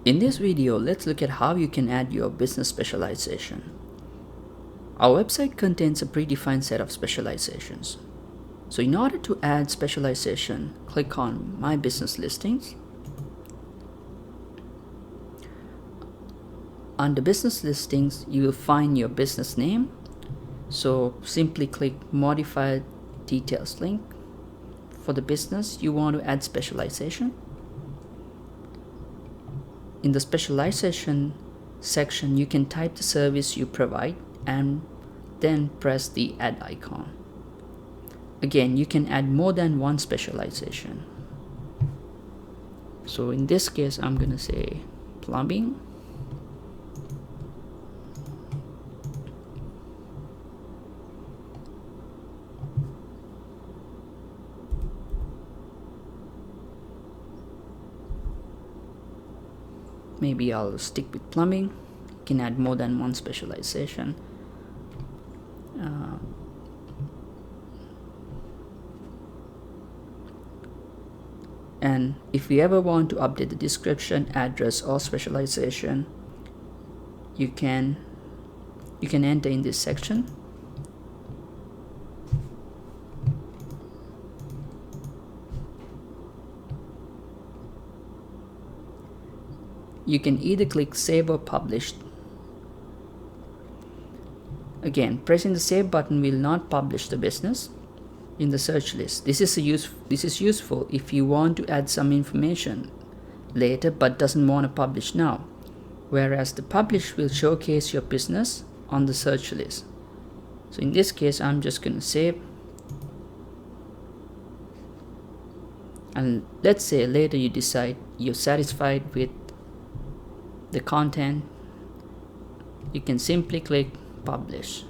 In this video, let's look at how you can add your business specialization. Our website contains a predefined set of specializations. So in order to add specialization, click on My Business Listings. Under Business Listings, you will find your business name. So simply click Modify Details link. For the business you want to add specialization. In the specialization section, you can type the service you provide and then press the add icon. Again, you can add more than one specialization. So in this case, I'm going to say plumbing. Maybe I'll stick with plumbing. You can add more than one specialization. And if you ever want to update the description, address, or specialization, you can enter in this section. You can either click Save or Publish. Again, pressing the Save button will not publish the business in the search list. This is useful if you want to add some information later but doesn't want to publish now, whereas the Publish will showcase your business on the search list. So in this case, I'm just going to save. And let's say later you decide you're satisfied with the content, you can simply click Publish.